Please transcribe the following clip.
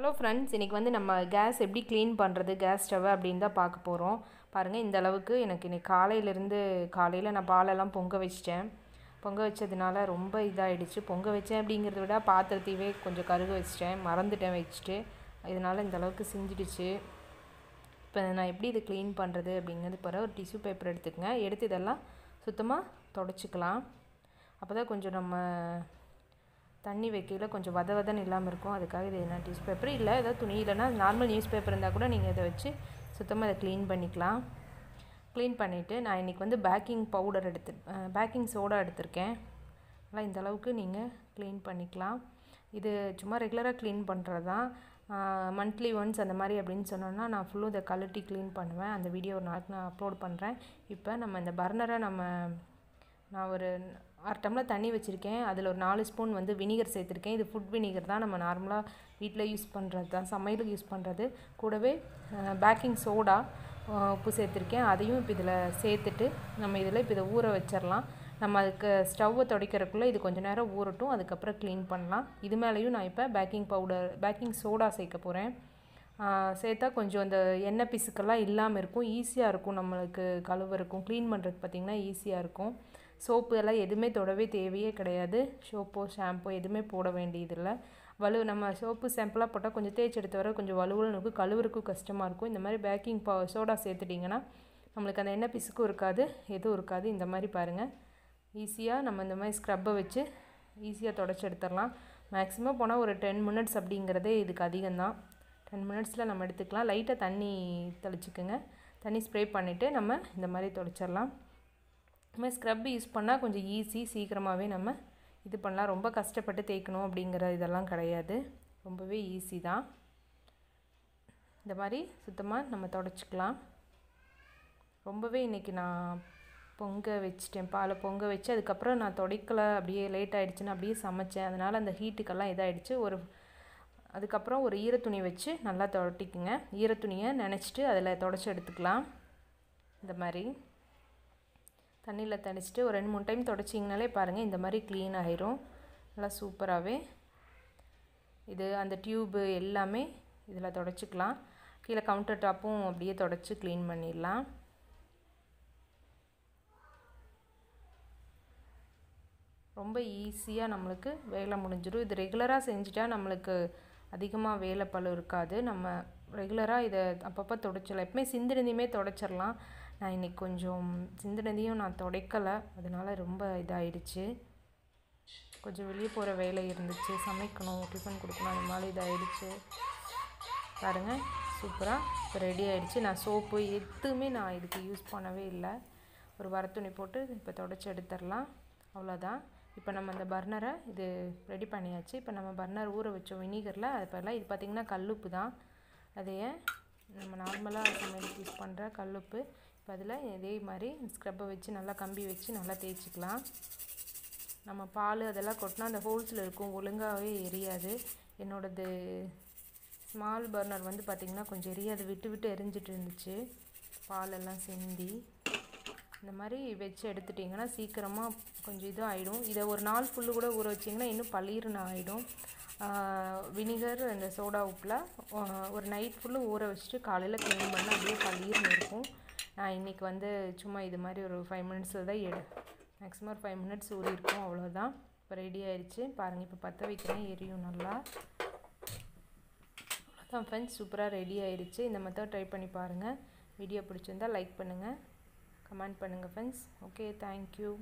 Hello friends, இன்றைக்கி வந்து நம்ம கேஸ் எப்படி க்ளீன் பண்ணுறது, கேஸ் ஸ்டவ்வை அப்படின்னு தான் பார்க்க போகிறோம். பாருங்கள், இந்த அளவுக்கு எனக்கு இன்றைக்கி காலையில் நான் பாலெல்லாம் பொங்க வச்சிட்டேன். பொங்க வச்சதுனால ரொம்ப இதாகிடுச்சு. பொங்க வச்சேன் அப்படிங்கிறத விட பாத்திரத்தையே கொஞ்சம் கருக வச்சிட்டேன், மறந்துட்டேன் வச்சுட்டு. இதனால் இந்த அளவுக்கு செஞ்சிடுச்சு. இப்போ நான் எப்படி இதை க்ளீன் பண்ணுறது அப்படிங்கிறது பிறகு ஒரு டிஷ்யூ பேப்பர் எடுத்துக்கங்க. எடுத்து இதெல்லாம் சுத்தமாக தொடச்சிக்கலாம். அப்போ தான் கொஞ்சம் நம்ம தண்ணி வைக்கையில் கொஞ்சம் வதன்னு இல்லாமல் இருக்கும். அதுக்காக இது நான் டிஷ்யூ பேப்பர் இல்லை ஏதாவது துணி இல்லைன்னா நார்மல் நியூஸ் பேப்பர் இருந்தால் கூட நீங்கள் இதை வச்சு சுத்தமாக இதை க்ளீன் பண்ணிக்கலாம். க்ளீன் பண்ணிவிட்டு நான் இன்றைக்கி வந்து பேக்கிங் சோடா எடுத்திருக்கேன். அதனால் இந்த அளவுக்கு நீங்கள் க்ளீன் பண்ணிக்கலாம். இது சும்மா ரெகுலராக க்ளீன் பண்ணுறது தான். மந்த்லி ஒன்ஸ் அந்த மாதிரி அப்படின்னு சொன்னோன்னா நான் ஃபுல்லும் இதை கழட்டி க்ளீன் பண்ணுவேன். அந்த வீடியோ ஒரு நாளைக்கு நான் அப்லோட் பண்ணுறேன். இப்போ நம்ம இந்த பர்னரை நான் ஒரு 6 டம்ளர் தண்ணி வச்சுருக்கேன். அதில் ஒரு 4 ஸ்பூன் வந்து வினிகர் சேர்த்துருக்கேன். இது ஃபுட் வினிகர் தான், நம்ம நார்மலாக வீட்டில் யூஸ் பண்ணுறது தான், சமையலுக்கு யூஸ் பண்ணுறது. கூடவே பேக்கிங் சோடா உப்பு சேர்த்துருக்கேன். அதையும் இப்போ இதில் சேர்த்துட்டு நம்ம இப்போ இதை ஊற வச்சிடலாம். நம்ம அதுக்கு ஸ்டவ்வை துடைக்கிறதுக்குள்ளே இது கொஞ்சம் நேரம் ஊறட்டும், அதுக்கப்புறம் க்ளீன் பண்ணலாம். இது மேலேயும் நான் இப்போ பேக்கிங் சோடா சேர்க்க போகிறேன். சேர்த்தா கொஞ்சம் அந்த எண்ணெய் பிசுக்கெல்லாம் இல்லாமல் இருக்கும், ஈஸியாக இருக்கும். நம்மளுக்கு கழுவுறக்கும் க்ளீன் பண்ணுறதுக்கு பார்த்திங்கன்னா ஈஸியாக இருக்கும். சோப்பு எல்லாம் எதுவுமே தொடவே தேவையே கிடையாது. சோப்போ ஷாம்போ எதுவுமே போட வேண்டியதில்லை. நம்ம சோப்பு ஷாம்புலாம் போட்டால் கொஞ்சம் தேய்ச்சி எடுத்து வர கொஞ்சம் வலுவலுன்னு இருக்கும், கழுவுறக்கும் கஷ்டமாக இருக்கும். இந்த மாதிரி பேக்கிங் சோடா சேர்த்துட்டிங்கன்னா நம்மளுக்கு அந்த எண்ணெய் பிசுக்கும் இருக்காது, எதுவும் இருக்காது. இந்த மாதிரி பாருங்கள், ஈஸியாக நம்ம இந்த மாதிரி ஸ்க்ரப்பை வச்சு ஈஸியாக தொடச்சி எடுத்துடலாம். மேக்ஸிமம் போனால் ஒரு 10 மினிட்ஸ் அப்படிங்கிறதே இதுக்கு அதிகம்தான். 10 மினிட்ஸில் நம்ம எடுத்துக்கலாம். லைட்டாக தண்ணி தெளிச்சிக்கோங்க. தண்ணி ஸ்ப்ரே பண்ணிவிட்டு நம்ம இந்த மாதிரி தொடச்சிடலாம். இந்த மாதிரி ஸ்க்ரப் யூஸ் பண்ணால் கொஞ்சம் சீக்கிரமாகவே நம்ம இது பண்ணலாம். ரொம்ப கஷ்டப்பட்டு தேய்க்கணும் அப்படிங்கிற இதெல்லாம் கிடையாது, ரொம்பவே ஈஸி தான். இந்த மாதிரி சுத்தமாக நம்ம தொடச்சிக்கலாம். ரொம்பவே இன்றைக்கி நான் பாலை பொங்க வச்சு அதுக்கப்புறம் நான் துடைக்கலை, அப்படியே லேட் ஆகிடுச்சின்னு அப்படியே சமைச்சேன். அதனால் அந்த ஹீட்டுக்கெல்லாம் இதாகிடுச்சு. அதுக்கப்புறம் ஒரு ஈரத்துணி வச்சு நல்லா துடைக்குங்க. ஈரத்துணியை நினச்சிட்டு அதில் தொடச்சி எடுத்துக்கலாம். இந்த மாதிரி தண்ணியில் தணிச்சிட்டு ஒரு 2-3 டைம் தொடச்சிங்கனாலே பாருங்கள், இந்த மாதிரி க்ளீன் ஆகிரும் நல்லா சூப்பராகவே. இது அந்த டியூப்பு எல்லாமே இதில் தொடச்சிக்கலாம். கீழே கவுண்டர் டாப்பும் அப்படியே தொடச்சி க்ளீன் பண்ணிடலாம். ரொம்ப ஈஸியாக நம்மளுக்கு வேலை முடிஞ்சிடும். இது ரெகுலராக செஞ்சுட்டா நம்மளுக்கு அதிகமாக வேலை பளு இருக்காது. நம்ம ரெகுலராக இதை அப்பப்போ தொடச்சிடலாம். எப்பவுமே சிந்தினதையுமே தொடச்சிடலாம். நான் இன்றைக்கி கொஞ்சம் சிந்தினதையும் நான் துடைக்கலை, அதனால் ரொம்ப இதாகிடுச்சு. கொஞ்சம் வெளியே போகிற வேலை இருந்துச்சு, சமைக்கணும், டிஃபன் கொடுக்கணும், அந்த மாதிரி இதாகிடுச்சு. பாருங்கள், சூப்பராக இப்போ ரெடி ஆகிடுச்சு. நான் சோப்பு எதுவுமே நான் இதுக்கு யூஸ் பண்ணவே இல்லை. ஒரு வரத்துணி போட்டு இப்போ தொடச்சி எடுத்துடலாம், அவ்வளோதான். இப்போ நம்ம அந்த பர்னரை இது ரெடி பண்ணியாச்சு. இப்போ நம்ம பர்னர் ஊற வச்சோம் வினிகரில். அது பதிலாக இது பார்த்திங்கன்னா கல்லுப்பு தான், அதையே நம்ம நார்மலாக சமையலுக்கு யூஸ் பண்ணுற கல்லுப்பு. இப்போ அதில் இதே மாதிரி ஸ்க்ரப்பை வச்சு நல்லா கம்பி வச்சு நல்லா தேய்ச்சிக்கலாம். நம்ம பால் அதெல்லாம் கொட்டினா அந்த ஹோல்ஸில் இருக்கும், ஒழுங்காகவே எரியாது. என்னோடது ஸ்மால் பர்னர் வந்து பார்த்திங்கன்னா கொஞ்சம் எரியாது, விட்டு எரிஞ்சிட்டு இருந்துச்சு, பாலெல்லாம் சிந்தி. இந்த மாதிரி வச்சு எடுத்துட்டிங்கன்னா சீக்கிரமாக கொஞ்சம் இதுவும் ஆகிடும். இதை ஒரு நாள் ஃபுல்லு கூட ஊற வச்சிங்கன்னா இன்னும் பளீர்னு ஆகிடும். வினிகர் இந்த சோடா உப்பில் ஒரு நைட் ஃபுல்லு ஊற வச்சுட்டு காலையில் க்ளீன் பண்ணால் அப்படியே பளீர்னு இருக்கும். நான் இன்றைக்கி வந்து சும்மா இது மாதிரி ஒரு 5 மினிட்ஸில் தான் மேக்ஸிமம் ஒரு 5 மினிட்ஸ் ஊறி இருக்கும், அவ்வளோதான். இப்போ ரெடி ஆகிடுச்சு பாருங்கள். இப்போ பற்ற வைக்கிறேன், எரியும் நல்லா. அவ்வளோதான் ஃப்ரெண்ட்ஸ், சூப்பராக ரெடி ஆகிடுச்சு. இந்த மெத்தட் ட்ரை பண்ணி பாருங்கள். வீடியோ பிடிச்சிருந்தால் லைக் பண்ணுங்கள், கமெண்ட் பண்ணுங்கள் ஃப்ரெண்ட்ஸ். Okay, thank you.